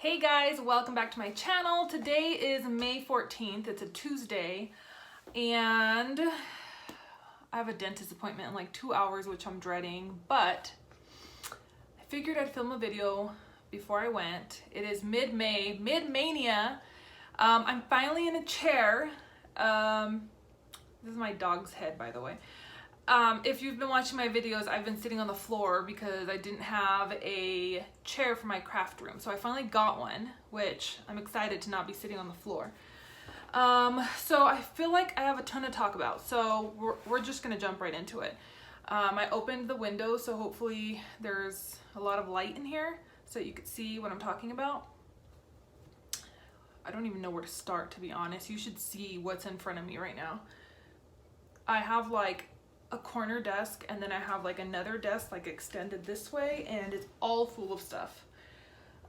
Hey guys, welcome back to my channel. Today is May 14th, it's a Tuesday, and I have a dentist appointment in like 2 hours, which I'm dreading, but I figured I'd film a video before I went. It is mid-May, mid-Maynia. I'm finally in a chair. This is my dog's head, by the way. If you've been watching my videos, I've been sitting on the floor because I didn't have a chair for my craft room. So I finally got one, which I'm excited to not be sitting on the floor. So I feel like I have a ton to talk about. So we're just gonna jump right into it. I opened the window, so hopefully there's a lot of light in here so you could see what I'm talking about. I don't even know where to start, to be honest. You should see what's in front of me right now. I have like a corner desk, and then I have like another desk like extended this way, and it's all full of stuff.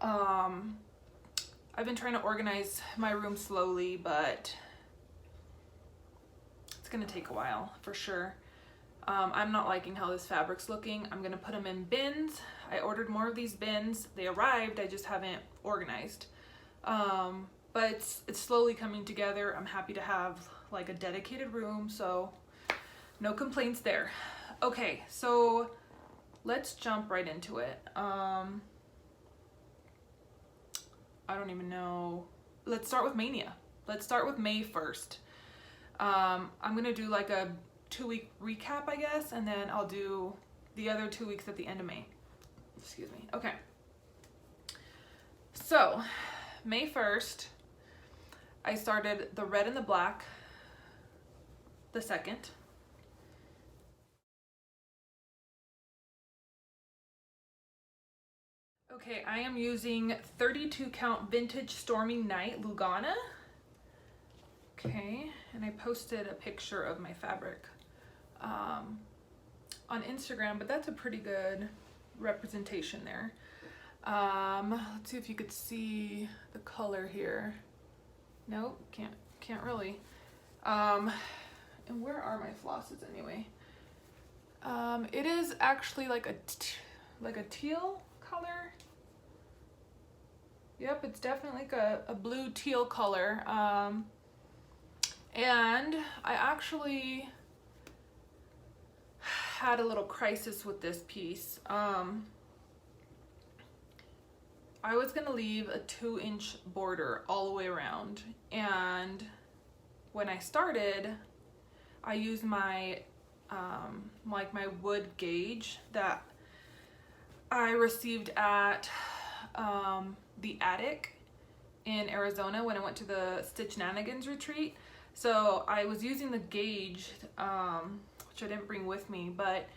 I've been trying to organize my room slowly, but it's gonna take a while for sure. I'm not liking how this fabric's looking. I'm gonna put them in bins. I ordered more of these bins. They arrived, I just haven't organized. But it's slowly coming together. I'm happy to have like a dedicated room, so no complaints there. Okay, so let's jump right into it. I don't even know. Let's start with Maynia. Let's start with May 1st. I'm gonna do like a 2-week recap, I guess, and then I'll do the other 2 weeks at the end of May. Excuse me. Okay. So, May 1st, I started the red and the black, the 2nd. Okay, I am using 32 count vintage Stormy Night Lugana. Okay, and I posted a picture of my fabric on Instagram, but that's a pretty good representation there. Let's see if you could see the color here. Nope, can't really. And where are my flosses anyway? It is actually like a teal color. Yep, it's definitely like a blue teal color. And I actually had a little crisis with this piece. I was gonna leave a 2-inch border all the way around, and when I started, I used my like my wood gauge that I received at the attic in Arizona when I went to the Stitch Nanigans retreat. So I was using the gauge, which I didn't bring with me, but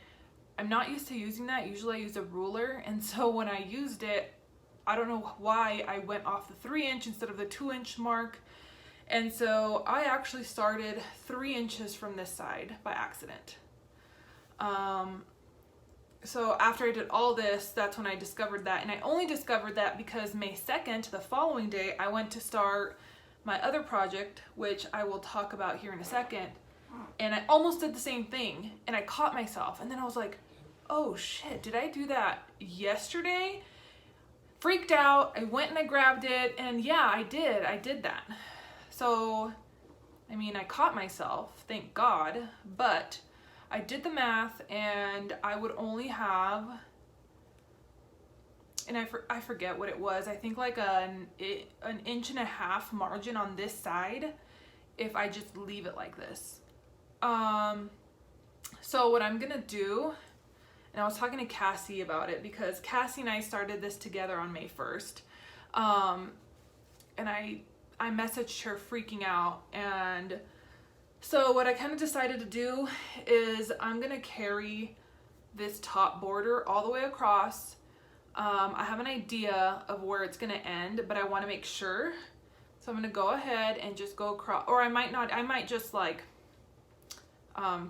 I'm not used to using that. Usually I use a ruler, and so when I used it, I don't know why I went off the 3-inch instead of the 2-inch mark. And so I actually started 3 inches from this side by accident. So after I did all this, that's when I discovered that. And I only discovered that because May 2nd, the following day, I went to start my other project, which I will talk about here in a second. And I almost did the same thing, and I caught myself. And then I was like, oh shit, did I do that yesterday? Freaked out, I went and I grabbed it, and yeah, I did that. So, I mean, I caught myself, thank God, but I did the math, and I would only have, and I forget what it was, I think like an 1.5 inch margin on this side if I just leave it like this. So what I'm gonna do, and I was talking to Cassie about it because Cassie and I started this together on May 1st, and I messaged her freaking out, and so what I kind of decided to do is I'm gonna carry this top border all the way across. I have an idea of where it's gonna end, but I want to make sure. So I'm gonna go ahead and just go across, or I might not, I might just like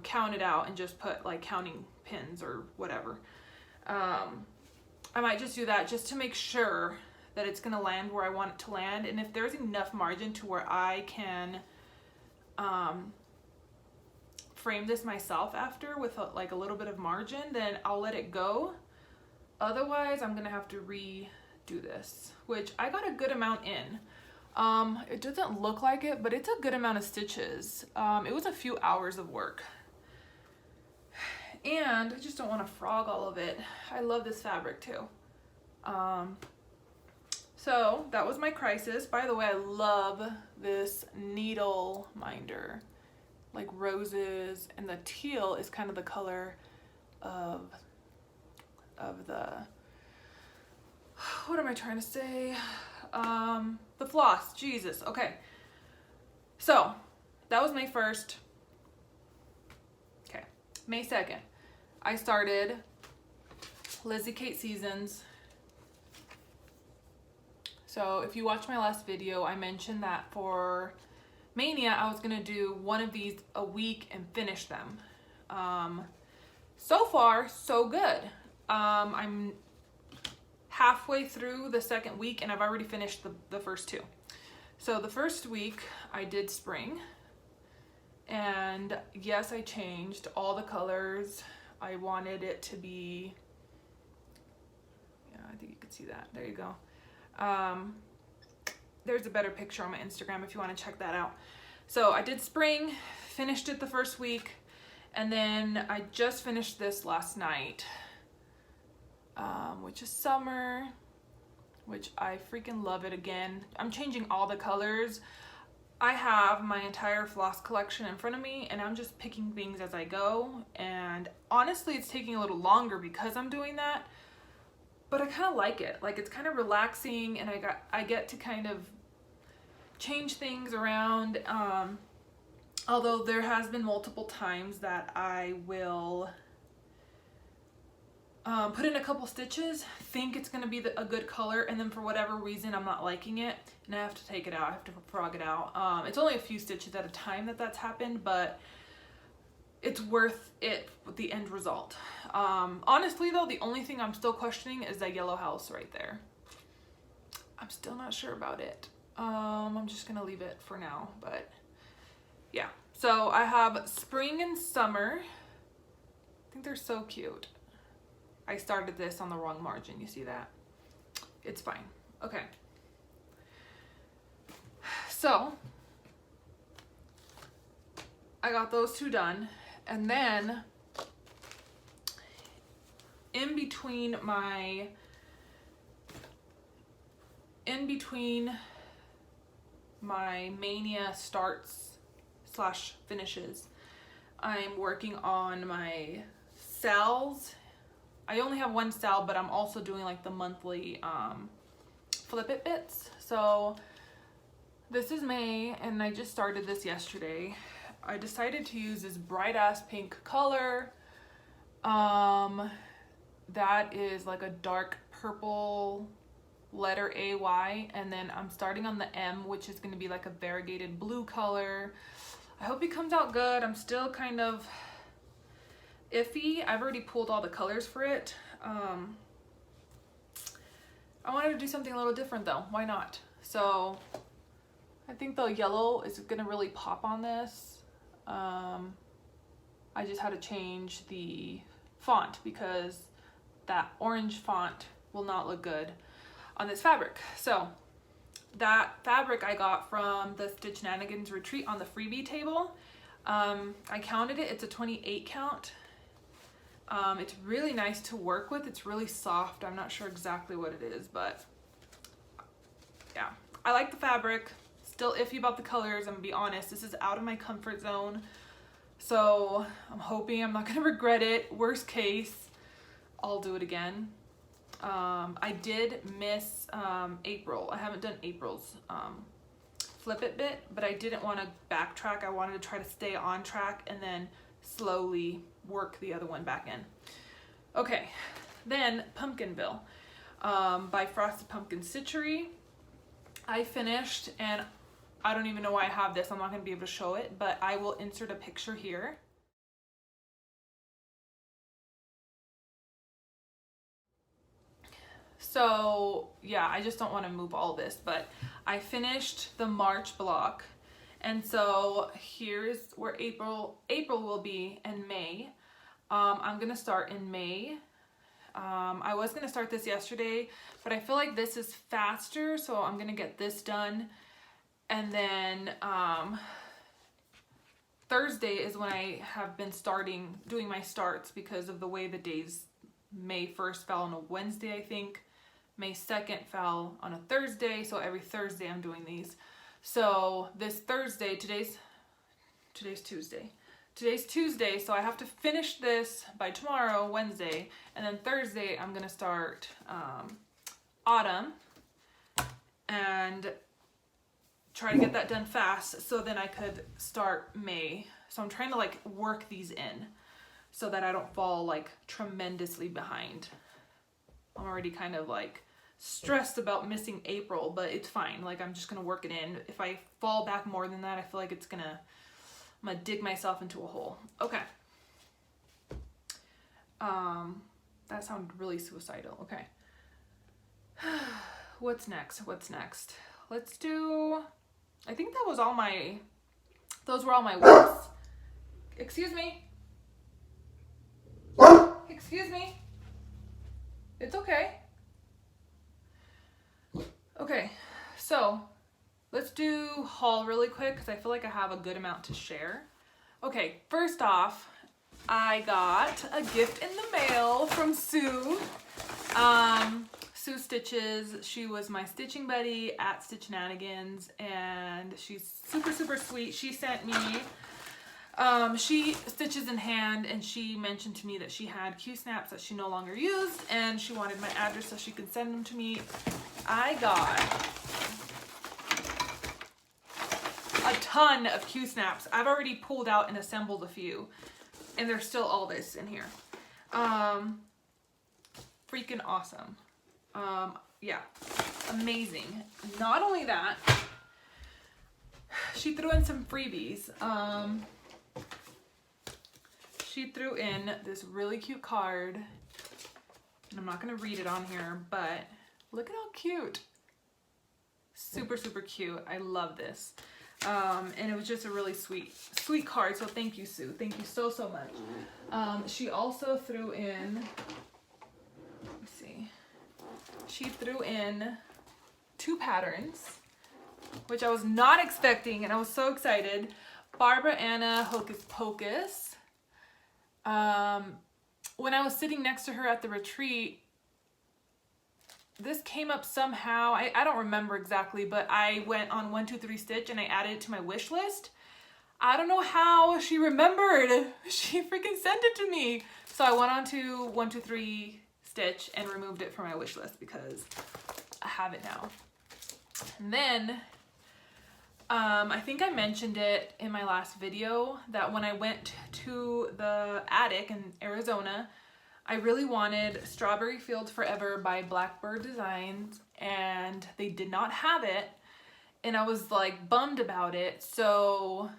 count it out and just put like counting pins or whatever. I might just do that just to make sure that it's gonna land where I want it to land, and if there's enough margin to where I can frame this myself after with like a little bit of margin, then I'll let it go. Otherwise, I'm gonna have to do this, which I got a good amount in. It doesn't look like it, but it's a good amount of stitches. It was a few hours of work. And I just don't want to frog all of it. I love this fabric too. So that was my crisis. By the way, I love this needle minder, like roses, and the teal is kind of the color of the, what am I trying to say? The floss, Jesus. Okay. So that was May 1st. Okay. May 2nd, I started Lizzie Kate Seasons. So if you watched my last video, I mentioned that for Maynia, I was gonna do one of these a week and finish them. So far, so good. I'm halfway through the second week and I've already finished the first two. So the first week I did spring, and yes, I changed all the colors. I wanted it to be, yeah, I think you can see that. There you go. There's a better picture on my Instagram if you want to check that out. So I did spring, finished it the first week, and then I just finished this last night, which is summer, which I freaking love it again. I'm changing all the colors. I have my entire floss collection in front of me and I'm just picking things as I go, and honestly it's taking a little longer because I'm doing that, but I kind of like it. Like, it's kind of relaxing and I get to kind of change things around. Although there has been multiple times that I will put in a couple stitches, think it's going to be a good color, and then for whatever reason I'm not liking it and I have to take it out. I have to frog it out. It's only a few stitches at a time that's happened, but it's worth it with the end result. Honestly though, the only thing I'm still questioning is that yellow house right there. I'm still not sure about it. I'm just gonna leave it for now, but yeah. So I have spring and summer. I think they're so cute. I started this on the wrong margin, you see that? It's fine. Okay. So I got those two done, and then in between my Maynia starts / finishes, I'm working on my sales. I only have one sale, but I'm also doing like the monthly flip it bits. So this is May and I just started this yesterday. I decided to use this bright ass pink color. That is like a dark purple letter AY, and then I'm starting on the M, which is going to be like a variegated blue color. I hope it comes out good. I'm still kind of iffy. I've already pulled all the colors for it. I wanted to do something a little different though. Why not? So I think the yellow is going to really pop on this. I just had to change the font because that orange font will not look good on this fabric. So that fabric I got from the Stitch Nanigans retreat on the freebie table. I counted it. It's a 28 count. It's really nice to work with. It's really soft. I'm not sure exactly what it is, but yeah, I like the fabric. Still iffy about the colors. I'm gonna be honest, this is out of my comfort zone, so I'm hoping I'm not gonna regret it. Worst case, I'll do it again. I did miss April. I haven't done April's flip it bit, but I didn't want to backtrack. I wanted to try to stay on track and then slowly work the other one back in. Okay, then Pumpkinville by Frosted Pumpkin Stitchery. I finished, and I don't even know why I have this. I'm not going to be able to show it, but I will insert a picture here. So yeah, I just don't want to move all this, but I finished the March block, and so here's where April will be, and May. I'm gonna start in May. I was gonna start this yesterday, but I feel like this is faster, so I'm gonna get this done. And then Thursday is when I have been doing my starts because of the way the days. May 1st fell on a Wednesday, I think. May 2nd fell on a Thursday, so every Thursday I'm doing these. So this Thursday, today's Tuesday. Today's Tuesday, so I have to finish this by tomorrow, Wednesday, and then Thursday I'm gonna start autumn and try to get that done fast so then I could start May. So I'm trying to like work these in so that I don't fall like tremendously behind. I'm already kind of like stressed about missing April, but it's fine. Like I'm just gonna work it in. If I fall back more than that, I feel like I'm gonna dig myself into a hole. Okay. That sounded really suicidal. Okay. What's next? Let's do, I think those were all my WIPS. Excuse me. Excuse me. It's okay. Okay, so let's do haul really quick because I feel like I have a good amount to share. Okay, first off, I got a gift in the mail from Sue. Sue Stitches. She was my stitching buddy at Stitchinanigans, and she's super, super sweet. She sent me, she stitches in hand, and she mentioned to me that she had Q-snaps that she no longer used, and she wanted my address so she could send them to me. I got a ton of Q-snaps. I've already pulled out and assembled a few, and there's still all this in here. Freaking awesome. Yeah, amazing. Not only that, she threw in some freebies. She threw in this really cute card, and I'm not gonna read it on here, but look at how cute. Super, super cute. I love this. And it was just a really sweet card, so thank you, Sue. Thank you so, so much. She also threw in, let me see, she threw in 2 patterns, which I was not expecting, and I was so excited. Barbara Anna Hocus Pocus. When I was sitting next to her at the retreat, this came up somehow. I don't remember exactly, but I went on 123 Stitch and I added it to my wish list. I don't know how she remembered. She freaking sent it to me. So I went on to 123 Stitch and removed it from my wish list because I have it now. And then I think I mentioned it in my last video that when I went to the attic in Arizona, I really wanted Strawberry Fields Forever by Blackbird Designs, and they did not have it, and I was like bummed about it. So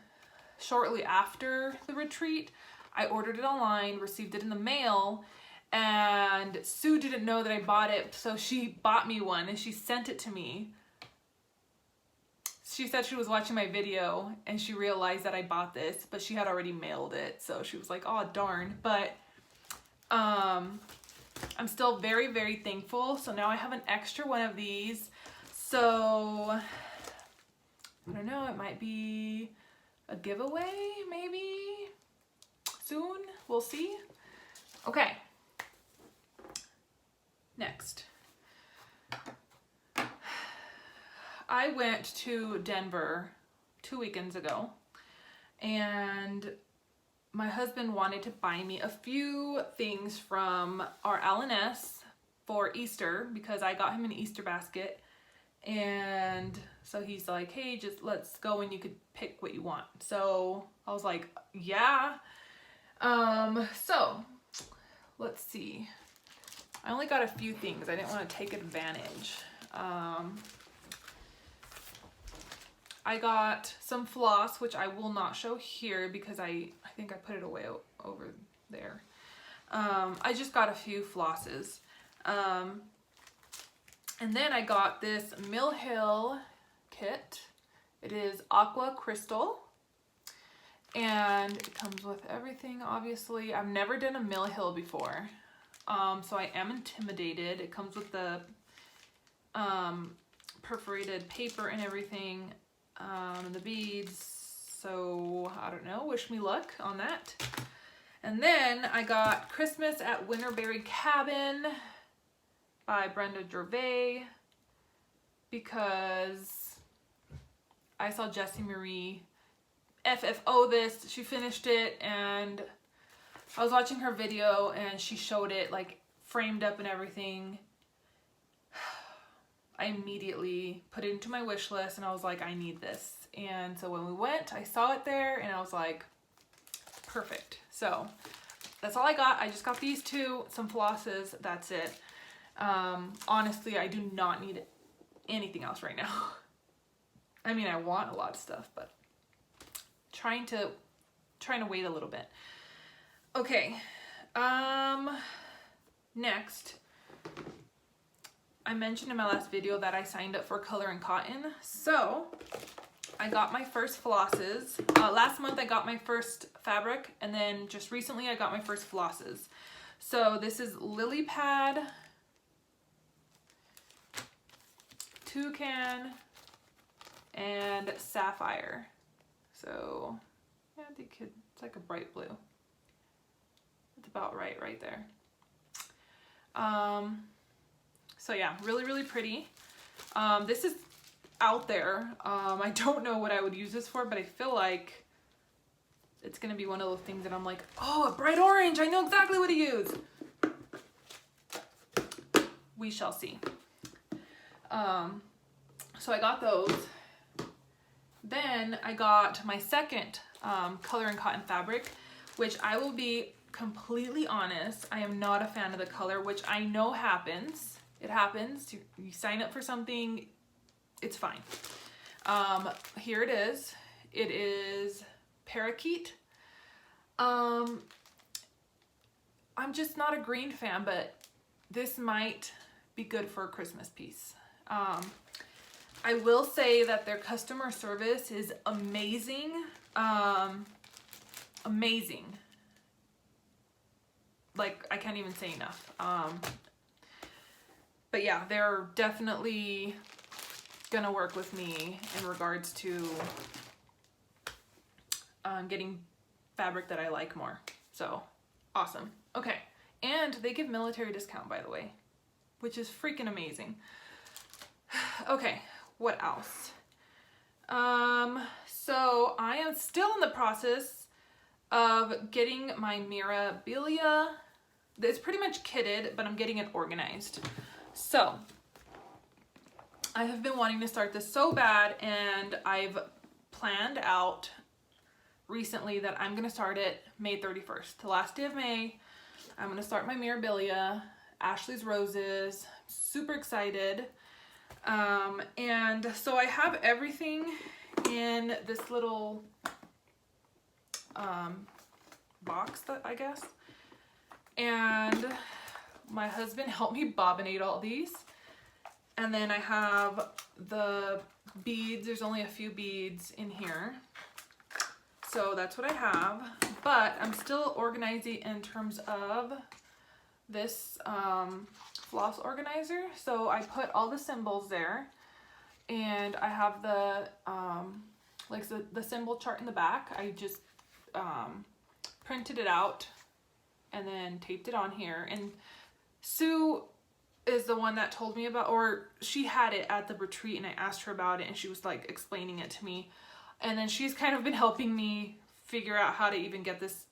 shortly after the retreat, I ordered it online, received it in the mail, and Sue didn't know that I bought it, so she bought me one and she sent it to me. She said she was watching my video and she realized that I bought this, but she had already mailed it, so she was like, oh darn. But I'm still very, very thankful. So now I have an extra one of these. So I don't know, it might be a giveaway maybe soon. We'll see. Okay. Next. I went to Denver 2 weekends ago, and my husband wanted to buy me a few things from our L&S for Easter because I got him an Easter basket, and so he's like, hey, just let's go and you could pick what you want. So I was like, yeah. So let's see. I only got a few things. I didn't want to take advantage. I got some floss, which I will not show here because I think I put it away over there. I just got a few flosses. And then I got this Mill Hill kit. It is Aqua Crystal. And it comes with everything, obviously. I've never done a Mill Hill before. so I am intimidated. It comes with the perforated paper and everything, and the beads. So I don't know, wish me luck on that. And then I got Christmas at Winterberry Cabin by Brenda Gervais, because I saw Jessie Marie FFO this. She finished it, and I was watching her video and she showed it like framed up and everything. I immediately put it into my wish list and I was like, I need this. And so when we went, I saw it there and I was like, perfect. So that's all I got. I just got these two, some flosses, that's it. Honestly, I do not need anything else right now. I mean, I want a lot of stuff, but trying to wait a little bit. Okay, next, I mentioned in my last video that I signed up for Color and Cotton. So I got my first flosses. Last month I got my first fabric, and then just recently I got my first flosses. So this is Lily Pad, Toucan, and Sapphire. So yeah, I think it's like a bright blue. It's about right there. So yeah, really, really pretty. This is out there. I don't know what I would use this for, but I feel like it's gonna be one of those things that I'm like, oh, a bright orange, I know exactly what to use. We shall see. So I got those. Then I got my second Color and Cotton fabric, which I will be completely honest, I am not a fan of the color, which I know happens. It happens. You sign up for something, it's fine. Here it is. It is Parakeet. I'm just not a green fan, but this might be good for a Christmas piece. I will say that their customer service is amazing. Amazing. Like, I can't even say enough. But yeah, they're definitely gonna work with me in regards to getting fabric that I like more. So awesome. Okay, and they give military discount, by the way, which is freaking amazing. Okay, what else? So I am still in the process of getting my memorabilia. It's pretty much kitted, but I'm getting it organized. So I have been wanting to start this so bad, and I've planned out recently that I'm gonna start it May 31st, the last day of May. I'm gonna start my memorabilia, Ashley's Roses. Super excited. And so I have everything in this little box, that I guess. And my husband helped me bobbinate all these. And then I have the beads. There's only a few beads in here. So that's what I have. But I'm still organizing in terms of this floss organizer. So I put all the symbols there. And I have the like the symbol chart in the back. I just printed it out and then taped it on here. And Sue is the one that told me about, or she had it at the retreat and I asked her about it and she was like explaining it to me. And then she's kind of been helping me figure out how to even get this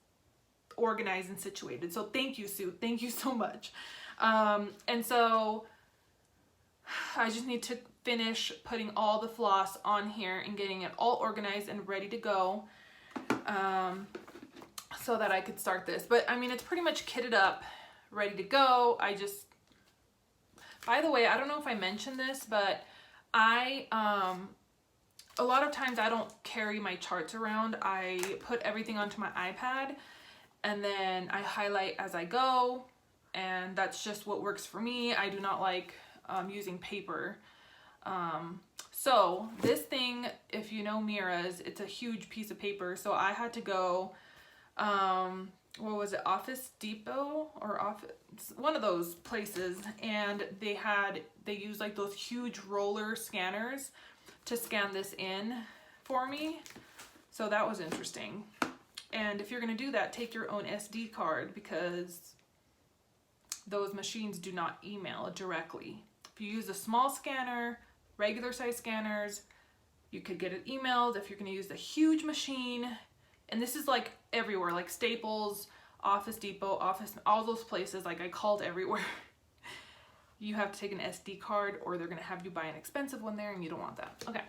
organized and situated. So thank you, Sue. Thank you so much. And so I just need to finish putting all the floss on here and getting it all organized and ready to go, so that I could start this. But I mean, it's pretty much kitted up, ready to go. I just, by the way, I don't know if I mentioned this, but I, a lot of times I don't carry my charts around. I put everything onto my iPad and then I highlight as I go, and that's just what works for me. I do not like using paper. So this thing, if you know Mira's, it's a huge piece of paper. So I had to go what was it, Office Depot or Office, one of those places, and they used like those huge roller scanners to scan this in for me. So that was interesting. And if you're going to do that, take your own SD card, because those machines do not email directly. If you use a small scanner, regular size scanners, you could get it emailed. If you're going to use a huge machine, and this is like everywhere, like Staples, Office Depot, all those places, like I called everywhere. You have to take an SD card, or they're going to have you buy an expensive one there, and you don't want that. Okay.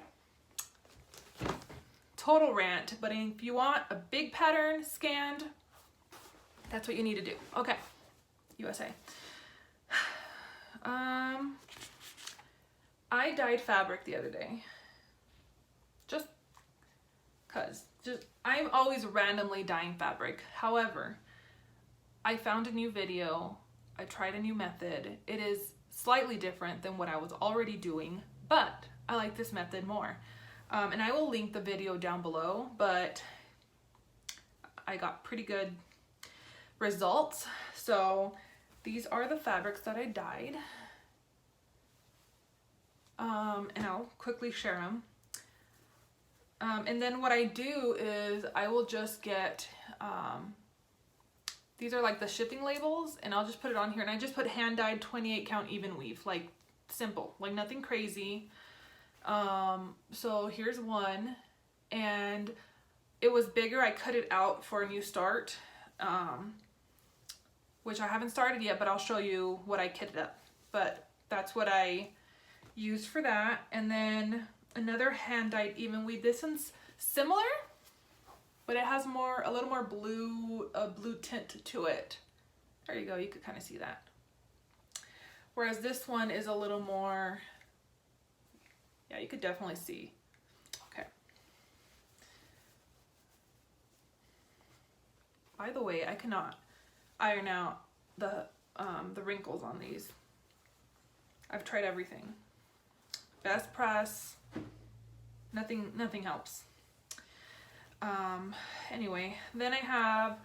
Total rant, but if you want a big pattern scanned, that's what you need to do. Okay, USA. I dyed fabric the other day. Just cause. I'm always randomly dyeing fabric. However, I found a new video. I tried a new method. It is slightly different than what I was already doing, but I like this method more. And I will link the video down below, but I got pretty good results. So these are the fabrics that I dyed. And I'll quickly share them. And then what I do is I will just get, these are like the shipping labels, and I'll just put it on here, and I just put hand dyed 28 count even weave, like simple, like nothing crazy. So here's one, and it was bigger. I cut it out for a new start, which I haven't started yet, but I'll show you what I kitted up. But that's what I used for that. And then another hand dyed even weave. This one's similar, but it has a little more blue tint to it. There you go, you could kind of see that. Whereas this one is a little more, yeah, you could definitely see. Okay. By the way, I cannot iron out the wrinkles on these. I've tried everything. Best press, nothing helps. Anyway, then I have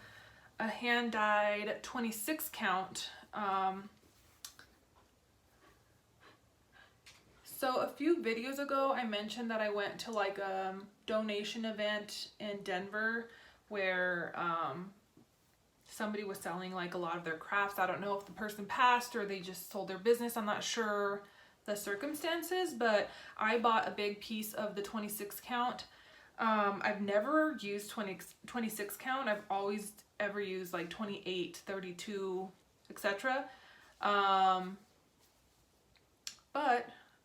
a hand dyed 26 count. So a few videos ago, I mentioned that I went to like a donation event in Denver where somebody was selling like a lot of their crafts. I don't know if the person passed or they just sold their business. I'm not sure the circumstances, but I bought a big piece of the 26 count. I've never used 26 count. I've always ever used like 28, 32, etc. But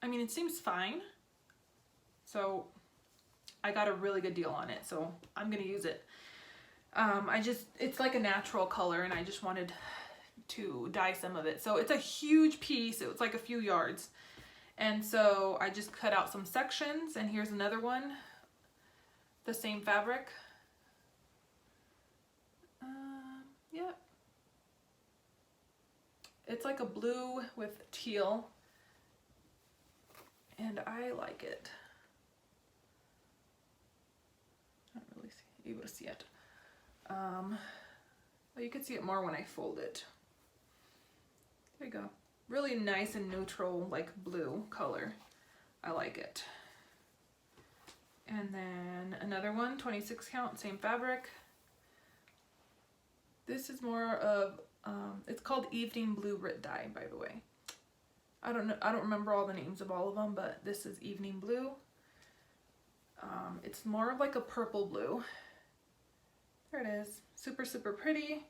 I mean, it seems fine. So I got a really good deal on it, so I'm gonna use it. It's like a natural color, and I just wanted to dye some of it. So it's a huge piece. It was like a few yards. And so I just cut out some sections, and here's another one. The same fabric. Yeah. It's like a blue with teal, and I like it. Not really able to see it. Well, you can see it more when I fold it. There you go. Really nice and neutral, like blue color. I like it. And then another one, 26 count, same fabric. This is more of, it's called Evening Blue Rit Dye, by the way. I don't remember all the names of all of them, but this is Evening Blue. It's more of like a purple blue. There it is. Super, super pretty.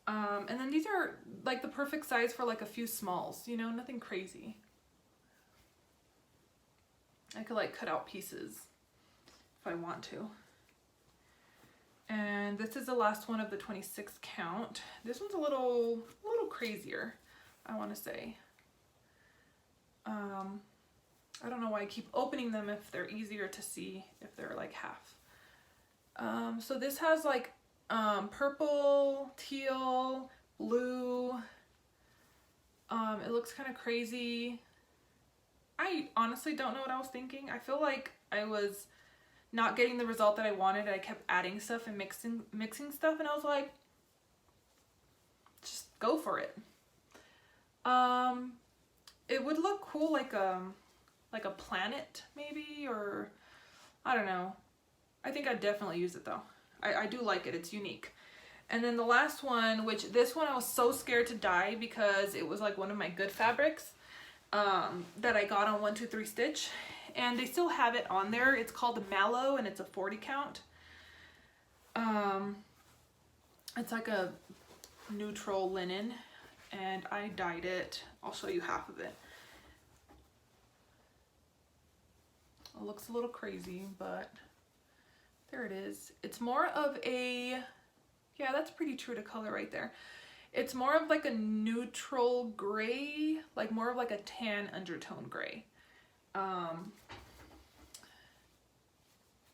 And then these are like the perfect size for like a few smalls, you know, nothing crazy. I could like cut out pieces if I want to. And this is the last one of the 26 count. This one's a little crazier, I want to say. I don't know why I keep opening them if they're easier to see if they're like half. So this has like purple, teal, blue. It looks kind of crazy. I honestly don't know what I was thinking. I feel like I was not getting the result that I wanted. I kept adding stuff and mixing stuff, and I was like, go for it. It would look cool like a planet maybe, or I don't know. I think I'd definitely use it though. I do like it, it's unique. And then the last one, which this one I was so scared to dye because it was like one of my good fabrics that I got on 123 Stitch, and they still have it on there. It's called the Mallow and it's a 40 count. It's like a neutral linen and I dyed it. I'll show you half of it. It looks a little crazy, but there it is. It's more of a, yeah, that's pretty true to color right there. It's more of like a neutral gray, like more of like a tan undertone gray.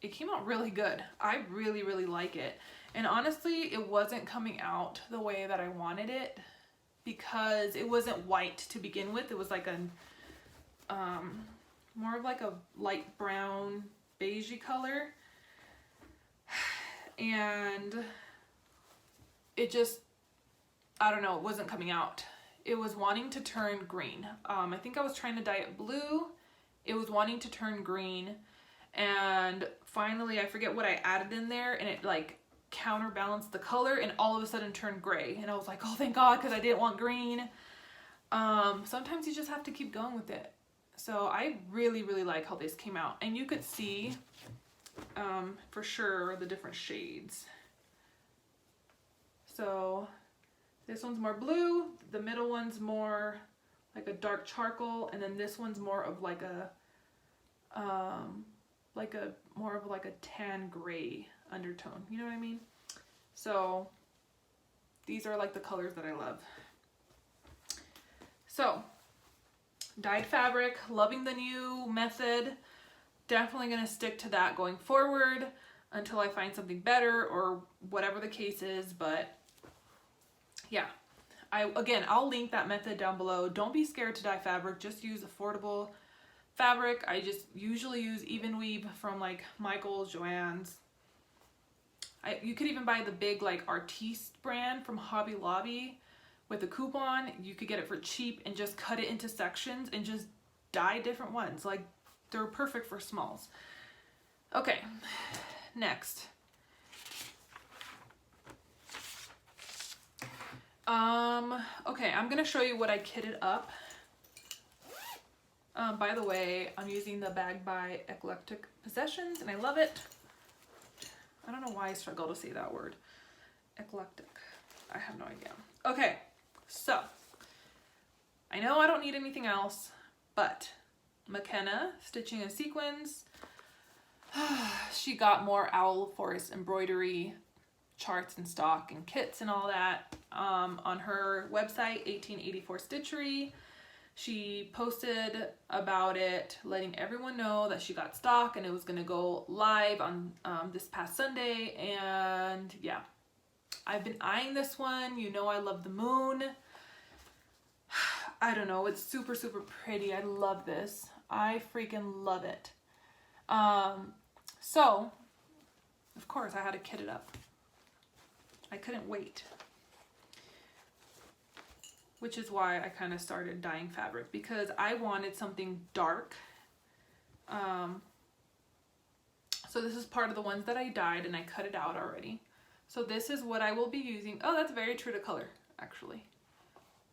It came out really good. I really, really like it. And honestly, it wasn't coming out the way that I wanted it because it wasn't white to begin with. It was like a, more of like a light brown, beigey color. And it just, I don't know, it wasn't coming out. It was wanting to turn green. I think I was trying to dye it blue. It was wanting to turn green. And finally, I forget what I added in there, and it like counterbalanced the color and all of a sudden turned gray. And I was like, oh, thank God, because I didn't want green. Sometimes you just have to keep going with it. So I really, really like how this came out. And you could see for sure the different shades. So this one's more blue, the middle one's more like a dark charcoal, and then this one's more of like a more of like a tan gray undertone, you know what I mean? So these are like the colors that I love. So dyed fabric, loving the new method, definitely gonna stick to that going forward until I find something better or whatever the case is. But yeah, I'll link that method down below. Don't be scared to dye fabric, just use affordable fabric. I just usually use even weave from like Michael's, Joann's. You could even buy the big like Artiste brand from Hobby Lobby with a coupon. You could get it for cheap and just cut it into sections and just dye different ones. Like they're perfect for smalls. Okay, next. Okay, I'm gonna show you what I kitted up. By the way, I'm using the bag by Eclectic Possessions and I love it. I don't know why I struggle to say that word. Eclectic. I have no idea. Okay, so I know I don't need anything else, but McKenna Stitching and Sequins, she got more Owl Forest embroidery charts and stock and kits and all that on her website, 1884 Stitchery. She posted about it, letting everyone know that she got stock and it was gonna go live on this past Sunday. And yeah, I've been eyeing this one. You know I love the moon. I don't know, it's super, super pretty. I love this. I freaking love it. So, of course, I had to kit it up. I couldn't wait. Which is why I kind of started dyeing fabric, because I wanted something dark. So this is part of the ones that I dyed and I cut it out already. So this is what I will be using. Oh, that's very true to color, actually.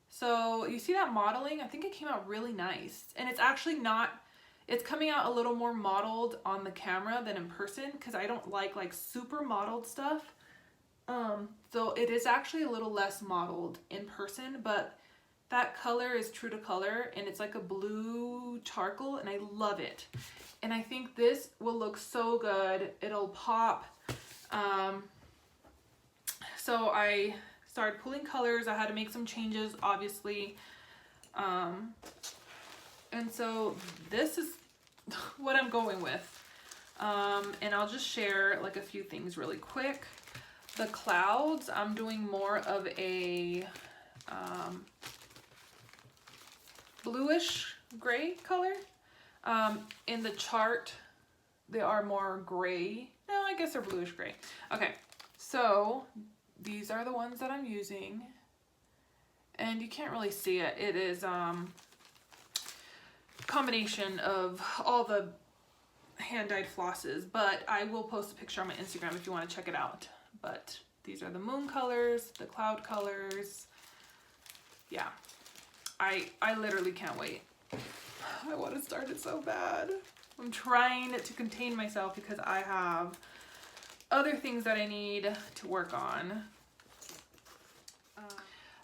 So you see that modeling? I think it came out really nice. And it's actually not, it's coming out a little more modeled on the camera than in person, because I don't like super modeled stuff. So it is actually a little less modeled in person, but that color is true to color and it's like a blue charcoal and I love it. And I think this will look so good. It'll pop. So I started pulling colors. I had to make some changes, obviously. And so this is what I'm going with. And I'll just share like a few things really quick. The clouds, I'm doing more of a bluish gray color. In the chart, they are more gray. No, I guess they're bluish gray. Okay, so these are the ones that I'm using. and you can't really see it. It is combination of all the hand-dyed flosses, but I will post a picture on my Instagram if you want to check it out. But these are the moon colors, the cloud colors. Yeah, I literally can't wait. I want to start it so bad. I'm trying to contain myself because I have other things that I need to work on.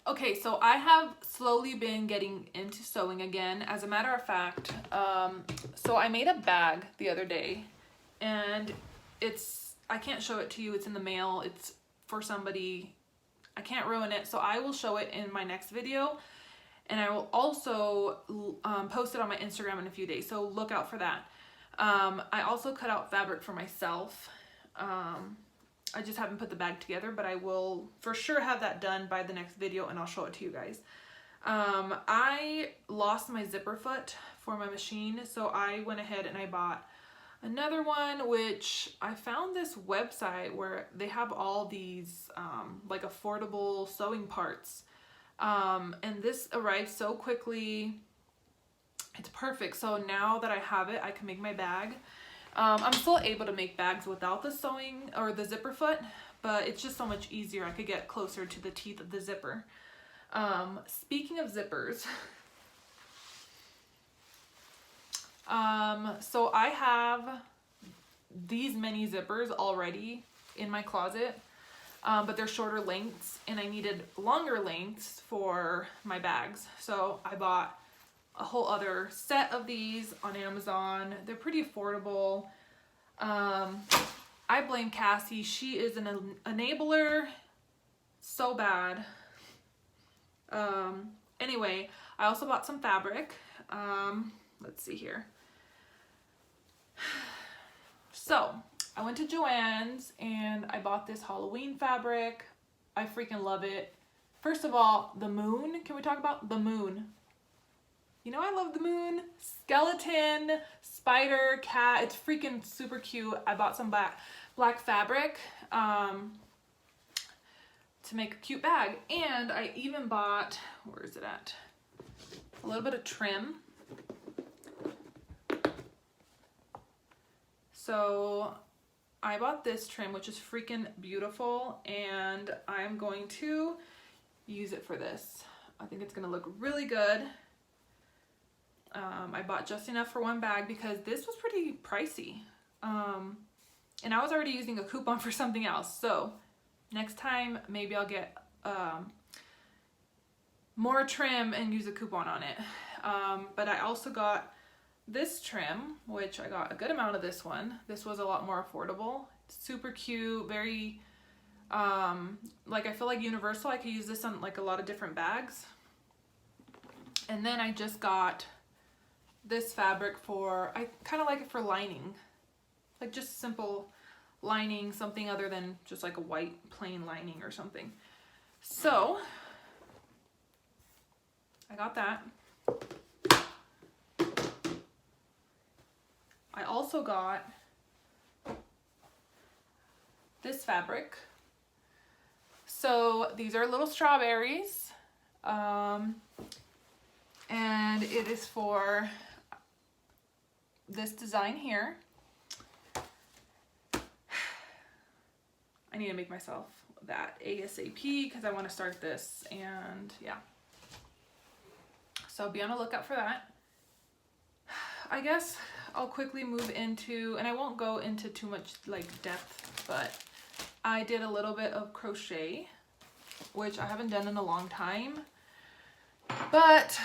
Okay, so I have slowly been getting into sewing again. As a matter of fact, so I made a bag the other day, and I can't show it to you, it's in the mail, it's for somebody, I can't ruin it, so I will show it in my next video, and I will also post it on my Instagram in a few days, so look out for that. I also cut out fabric for myself. I just haven't put the bag together, but I will for sure have that done by the next video, and I'll show it to you guys. I lost my zipper foot for my machine, so I went ahead and I bought another one, which I found this website where they have all these like affordable sewing parts, and this arrived so quickly. It's perfect. So now that I have it, I can make my bag. I'm still able to make bags without the sewing or the zipper foot, but it's just so much easier. I could get closer to the teeth of the zipper. Speaking of zippers, so I have these many zippers already in my closet, but they're shorter lengths, and I needed longer lengths for my bags. So I bought a whole other set of these on Amazon. They're pretty affordable. I blame Cassie. She is an enabler so bad. Anyway, I also bought some fabric. Let's see here. So I went to Joann's and I bought this Halloween fabric. I freaking love it. First of all, the moon. Can we talk about the moon? You know I love the moon. Skeleton, spider, cat. It's freaking super cute. I bought some black fabric to make a cute bag. And I even bought, where is it at? A little bit of trim. So I bought this trim, which is freaking beautiful, and I'm going to use it for this. I think it's gonna look really good. I bought just enough for one bag because this was pretty pricey. And I was already using a coupon for something else. So next time, maybe I'll get more trim and use a coupon on it. But I also got this trim, which I got a good amount of this one. This was a lot more affordable. Super cute, very, like I feel like universal. I could use this on like a lot of different bags. And then I just got this fabric for, I kind of like it for lining, like just simple lining, something other than just like a white plain lining or something. So I got that. I also got this fabric. So these are little strawberries, and it is for this design here. I need to make myself that ASAP because I want to start this, and yeah. So be on the lookout for that. I guess I'll quickly move into, and I won't go into too much like depth, but I did a little bit of crochet, which I haven't done in a long time, but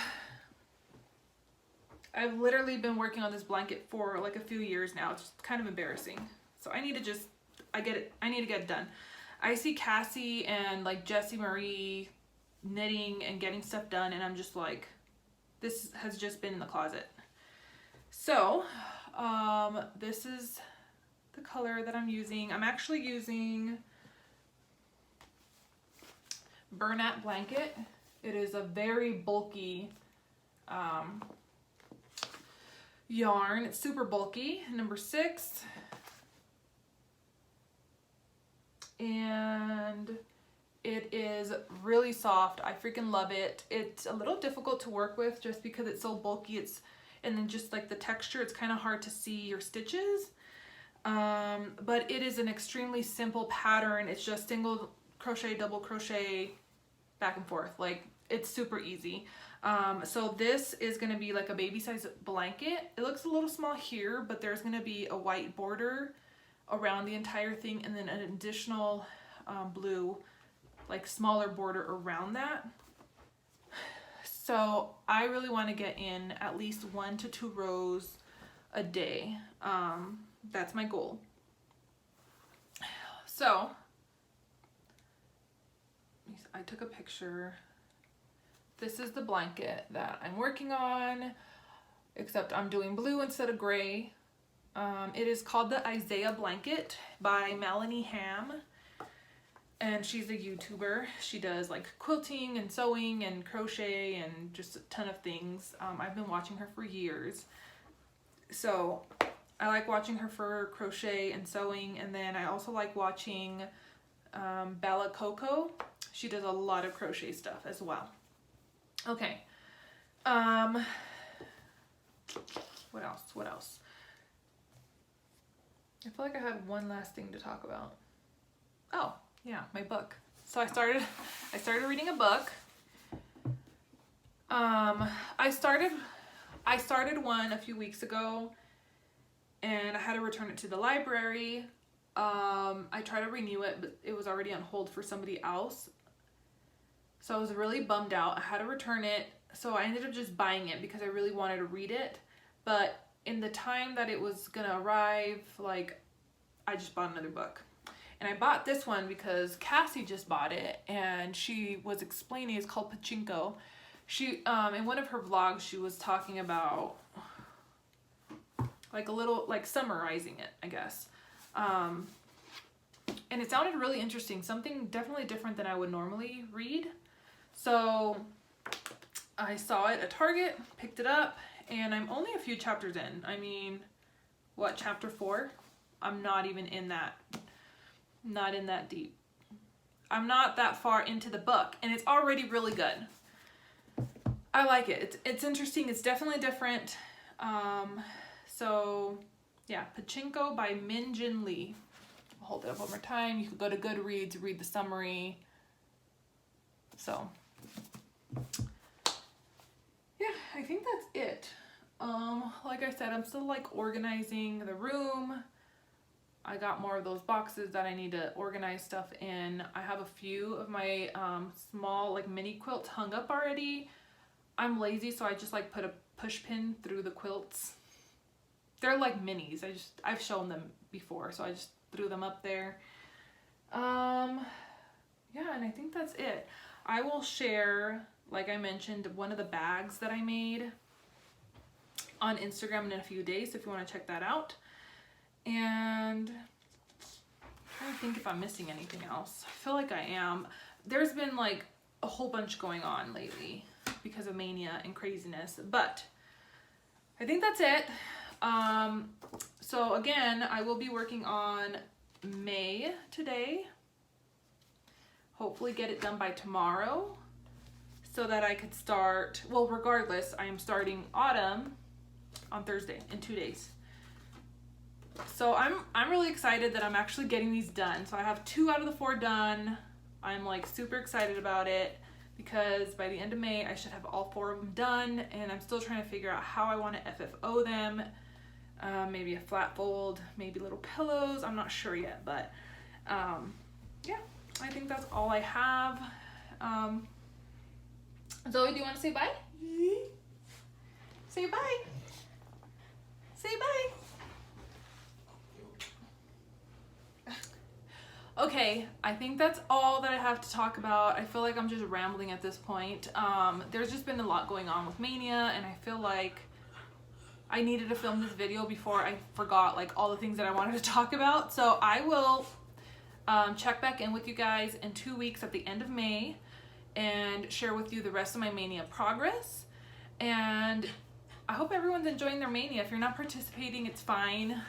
I've literally been working on this blanket for like a few years now. It's kind of embarrassing. So I need to just, I need to get it done. I see Cassie and like Jessie Marie knitting and getting stuff done, and I'm just like, this has just been in the closet. So this is the color that I'm using. I'm actually using Bernat blanket. It is a very bulky yarn. It's super bulky, number 6. And It is really soft. I freaking love it. It's a little difficult to work with just because it's so bulky. And then just like the texture, it's kind of hard to see your stitches. But it is an extremely simple pattern. It's just single crochet, double crochet, back and forth. Like, it's super easy. So this is going to be like a baby size blanket. It looks a little small here, but there's going to be a white border around the entire thing, and then an additional blue, like smaller border around that. So I really want to get in at least 1 to 2 rows a day. That's my goal. So I took a picture. This is the blanket that I'm working on, except I'm doing blue instead of gray. It is called the Isaiah blanket by Melanie Ham, and she's a YouTuber. She does like quilting and sewing and crochet and just a ton of things. I've been watching her for years, so I like watching her for crochet and sewing. And then I also like watching Bella Coco. She does a lot of crochet stuff as well. Okay. What else? I feel like I had one last thing to talk about. Oh, yeah, my book. So I started reading a book. I started one a few weeks ago, and I had to return it to the library. I tried to renew it, but it was already on hold for somebody else. So I was really bummed out. I had to return it. So I ended up just buying it because I really wanted to read it. But in the time that it was gonna arrive, like, I just bought another book. And I bought this one because Cassie just bought it, and she was explaining, it's called Pachinko. She, in one of her vlogs, she was talking about, like, a little, like, summarizing it, I guess. And it sounded really interesting, something definitely different than I would normally read. So I saw it at Target, picked it up, and I'm only a few chapters in. I mean, what, chapter 4? I'm not even in that, not in that deep. I'm not that far into the book, and it's already really good. I like it. It's interesting. It's definitely different. So yeah, Pachinko by Min Jin Lee. I'll hold it up one more time. You could go to Goodreads, read the summary. So yeah, I think that's it. Like I said, I'm still like organizing the room. I got more of those boxes that I need to organize stuff in. I have a few of my small like mini quilts hung up already. I'm lazy, so I just like put a push pin through the quilts. They're like minis. I've shown them before, so I just threw them up there. Yeah, and I think that's it. I will share, like I mentioned, one of the bags that I made on Instagram in a few days if you want to check that out. And I'm trying to think if I'm missing anything else. I feel like I am. There's been like a whole bunch going on lately because of Maynia and craziness, but I think that's it. So again, I will be working on May today. Hopefully get it done by tomorrow so that I could start, well, regardless, I am starting autumn on Thursday in 2 days. So I'm really excited that I'm actually getting these done. So I have 2 out of the 4 done. I'm like super excited about it because by the end of May I should have all 4 of them done, and I'm still trying to figure out how I want to FFO them. Maybe a flat fold, maybe little pillows. I'm not sure yet, but yeah, I think that's all I have. Zoe, do you want to say bye? Say bye. Say bye. Okay, I think that's all that I have to talk about. I feel like I'm just rambling at this point. There's just been a lot going on with Maynia, and I feel like I needed to film this video before I forgot like all the things that I wanted to talk about. So I will check back in with you guys in 2 weeks at the end of May and share with you the rest of my Maynia progress. And I hope everyone's enjoying their Maynia. If you're not participating, it's fine.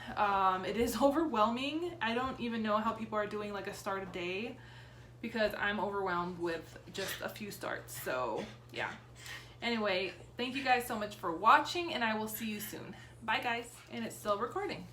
It is overwhelming. I don't even know how people are doing like a start a day. because I'm overwhelmed with just a few starts. So yeah. Anyway, thank you guys so much for watching, and I will see you soon. Bye guys. And it's still recording.